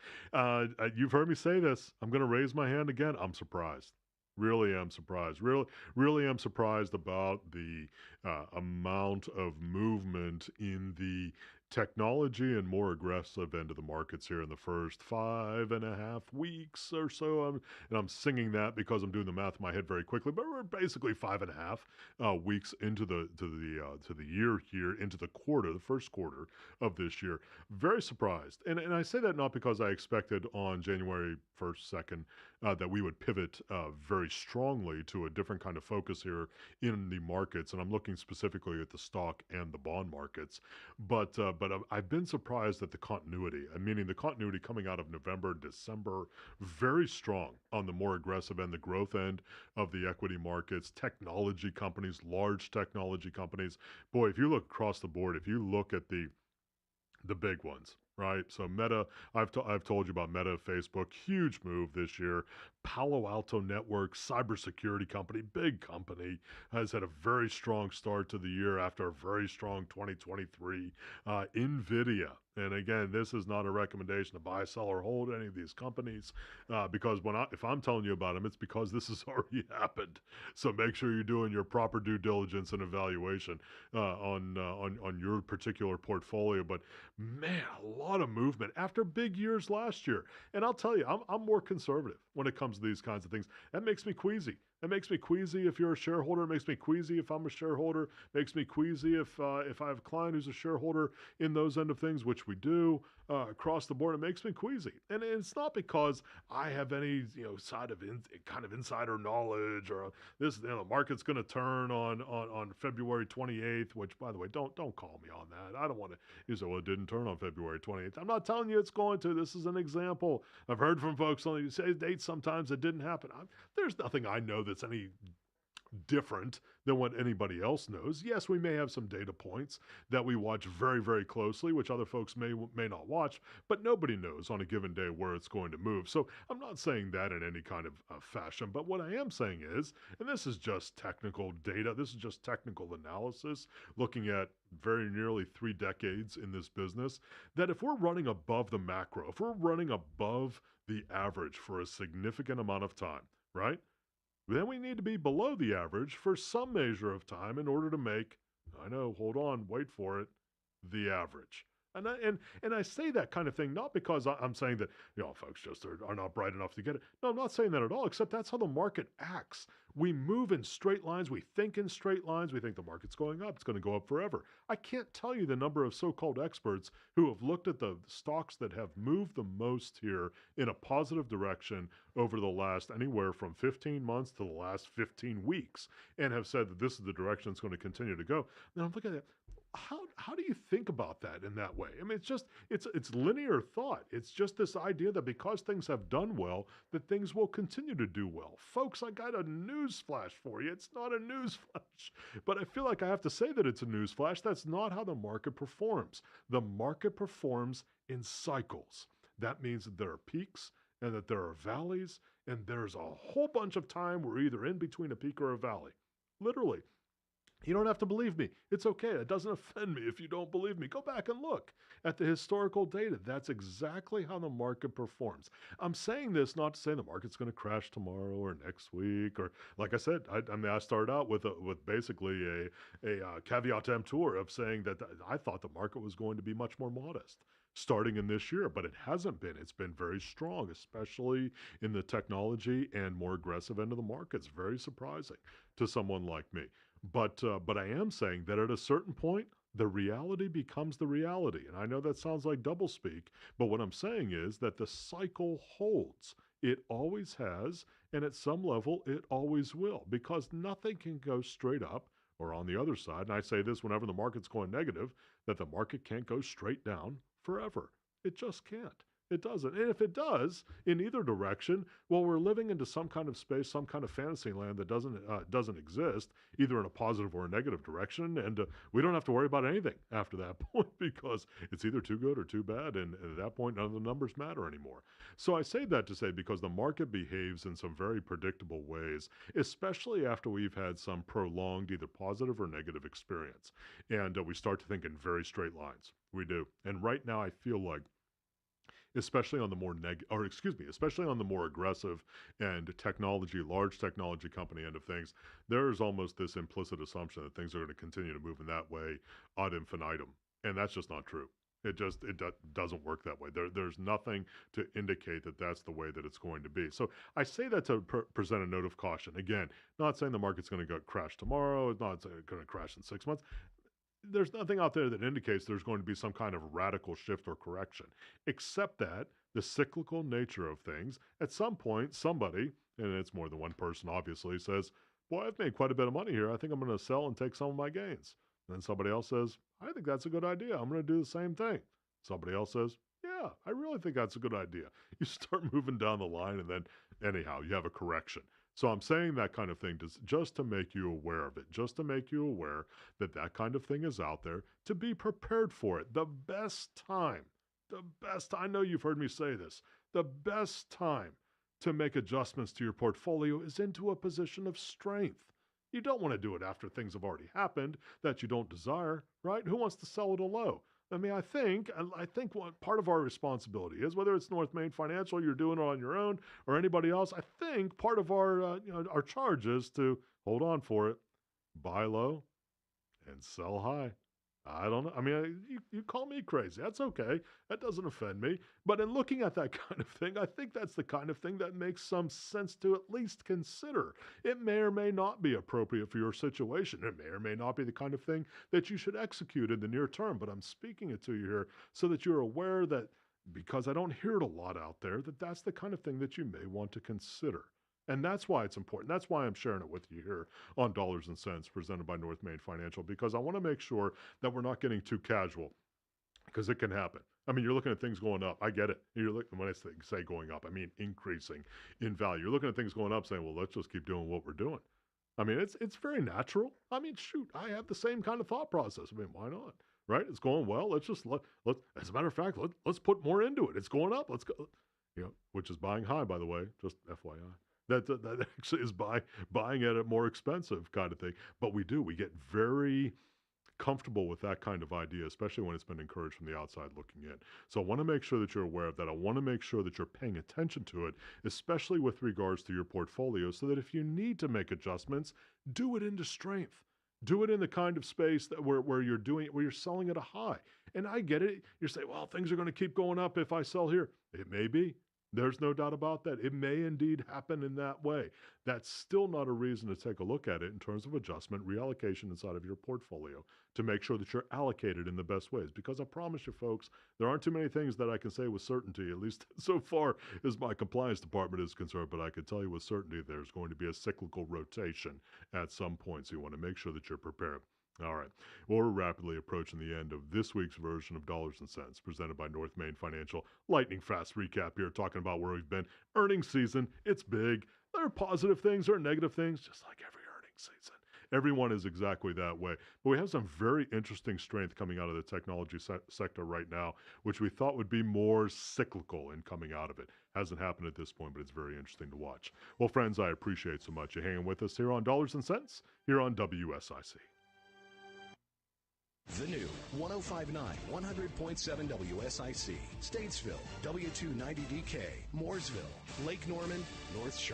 You've heard me say this. I'm going to raise my hand again. I'm surprised. Really am surprised. Really am surprised about the amount of movement in the technology and more aggressive end of the markets here in the first 5.5 weeks or so. I'm singing that because I'm doing the math in my head very quickly, but we're basically 5.5 weeks into the year here, into the first quarter of this year. Very surprised, and I say that not because I expected on January 1st, 2nd that we would pivot very strongly to a different kind of focus here in the markets, and I'm looking specifically at the stock and the bond markets. But I've been surprised at the continuity, meaning the continuity coming out of November, December, very strong on the more aggressive end, the growth end of the equity markets, technology companies, large technology companies. Boy, if you look across the board, if you look at the big ones, right? So Meta, I've told you about Meta, Facebook, huge move this year. Palo Alto Networks, cybersecurity company, big company, has had a very strong start to the year after a very strong 2023. NVIDIA, and again, this is not a recommendation to buy, sell, or hold any of these companies because if I'm telling you about them, it's because this has already happened. So make sure you're doing your proper due diligence and evaluation on your particular portfolio. But man, a lot of movement after big years last year. And I'll tell you, I'm more conservative when it comes to these kinds of things. That makes me queasy. It makes me queasy if you're a shareholder. It makes me queasy if I'm a shareholder. It makes me queasy if I have a client who's a shareholder in those end of things, which we do across the board. It makes me queasy, and it's not because I have any side of kind of insider knowledge or this. The market's going to turn on February 28th. Which, by the way, don't call me on that. I don't want to. You say, well, it didn't turn on February 28th. I'm not telling you it's going to. This is an example. I've heard from folks on say dates sometimes it didn't happen. There's nothing I know that's any different than what anybody else knows. Yes, we may have some data points that we watch very, very closely, which other folks may not watch, but nobody knows on a given day where it's going to move. So I'm not saying that in any kind of fashion, but what I am saying is, and this is just technical data, this is just technical analysis, looking at very nearly 3 decades in this business, that if we're running above the macro, if we're running above the average for a significant amount of time, right? Then we need to be below the average for some measure of time in order to make, hold on, wait for it, the average. And I say that kind of thing not because I'm saying that, folks just are not bright enough to get it. No, I'm not saying that at all, except that's how the market acts. We move in straight lines. We think in straight lines. We think the market's going up. It's going to go up forever. I can't tell you the number of so-called experts who have looked at the stocks that have moved the most here in a positive direction over the last anywhere from 15 months to the last 15 weeks and have said that this is the direction it's going to continue to go. Now I'm looking at it. How do you think about that in that way? I mean, it's linear thought. It's just this idea that because things have done well, that things will continue to do well. Folks, I got a news flash for you. It's not a news flash, but I feel like I have to say that it's a news flash. That's not how the market performs. The market performs in cycles. That means that there are peaks and that there are valleys, and there's a whole bunch of time we're either in between a peak or a valley. Literally. You don't have to believe me. It's okay. It doesn't offend me if you don't believe me. Go back and look at the historical data. That's exactly how the market performs. I'm saying this not to say the market's going to crash tomorrow or next week, or like I said, I started out with basically a caveat emptor of saying that I thought the market was going to be much more modest starting in this year, but it hasn't been. It's been very strong, especially in the technology and more aggressive end of the market. It's very surprising to someone like me. But I am saying that at a certain point, the reality becomes the reality. And I know that sounds like doublespeak, but what I'm saying is that the cycle holds. It always has, and at some level, it always will, because nothing can go straight up or on the other side. And I say this whenever the market's going negative, that the market can't go straight down forever. It just can't. It doesn't. And if it does, in either direction, well, we're living into some kind of space, some kind of fantasy land that doesn't exist, either in a positive or a negative direction. And we don't have to worry about anything after that point because it's either too good or too bad. And at that point, none of the numbers matter anymore. So I say that to say because the market behaves in some very predictable ways, especially after we've had some prolonged either positive or negative experience. And we start to think in very straight lines. We do. And right now I feel like especially on the more aggressive and large technology company end of things, there is almost this implicit assumption that things are going to continue to move in that way ad infinitum. And that's just not true. It doesn't work that way. There's nothing to indicate that that's the way that it's going to be. So I say that to present a note of caution. Again, not saying the market's going to crash tomorrow. It's not going to crash in 6 months. There's nothing out there that indicates there's going to be some kind of radical shift or correction, except that the cyclical nature of things, at some point, somebody, and it's more than one person obviously, says, boy, I've made quite a bit of money here. I think I'm going to sell and take some of my gains. And then somebody else says, I think that's a good idea. I'm going to do the same thing. Somebody else says, yeah, I really think that's a good idea. You start moving down the line and then anyhow, you have a correction. So I'm saying that kind of thing just to make you aware of it, just to make you aware that that kind of thing is out there, to be prepared for it. The best time, I know you've heard me say this, the best time to make adjustments to your portfolio is into a position of strength. You don't want to do it after things have already happened that you don't desire, right? Who wants to sell at a low? I mean, I think what part of our responsibility is, whether it's North Main Financial, you're doing it on your own, or anybody else, I think part of our charge is to hold on for it, buy low, and sell high. I don't know. I mean, you call me crazy. That's okay. That doesn't offend me. But in looking at that kind of thing, I think that's the kind of thing that makes some sense to at least consider. It may or may not be appropriate for your situation. It may or may not be the kind of thing that you should execute in the near term. But I'm speaking it to you here so that you're aware that, because I don't hear it a lot out there, that that's the kind of thing that you may want to consider. And that's why it's important. That's why I'm sharing it with you here on Dollars and Cents presented by North Main Financial, because I want to make sure that we're not getting too casual, because it can happen. I mean, you're looking at things going up. I get it. You're looking, when I say going up, I mean increasing in value. You're looking at things going up saying, well, let's just keep doing what we're doing. I mean, it's very natural. I mean, shoot, I have the same kind of thought process. I mean, why not? Right? It's going well. Let's just as a matter of fact, let's put more into it. It's going up. Let's go. Which is buying high, by the way, just FYI. That actually is buying at a more expensive kind of thing. But we get very comfortable with that kind of idea, especially when it's been encouraged from the outside looking in. So I want to make sure that you're aware of that. I want to make sure that you're paying attention to it, especially with regards to your portfolio, so that if you need to make adjustments, do it into strength. Do it in the kind of space that where you're selling at a high. And I get it. You're saying, well, things are going to keep going up if I sell here. It may be. There's no doubt about that. It may indeed happen in that way. That's still not a reason to take a look at it in terms of adjustment, reallocation inside of your portfolio to make sure that you're allocated in the best ways. Because I promise you, folks, there aren't too many things that I can say with certainty, at least so far as my compliance department is concerned. But I can tell you with certainty there's going to be a cyclical rotation at some point. So you want to make sure that you're prepared. All right. Well, we're rapidly approaching the end of this week's version of Dollars and Cents, presented by North Main Financial. Lightning fast recap here, talking about where we've been. Earnings season, it's big. There are positive things, there are negative things, just like every earnings season. Everyone is exactly that way. But we have some very interesting strength coming out of the technology sector right now, which we thought would be more cyclical in coming out of it. Hasn't happened at this point, but it's very interesting to watch. Well, friends, I appreciate so much you hanging with us here on Dollars and Cents, here on WSIC. The new 105.9, 100.7 WSIC, Statesville, W290DK, Mooresville, Lake Norman, North Charlotte.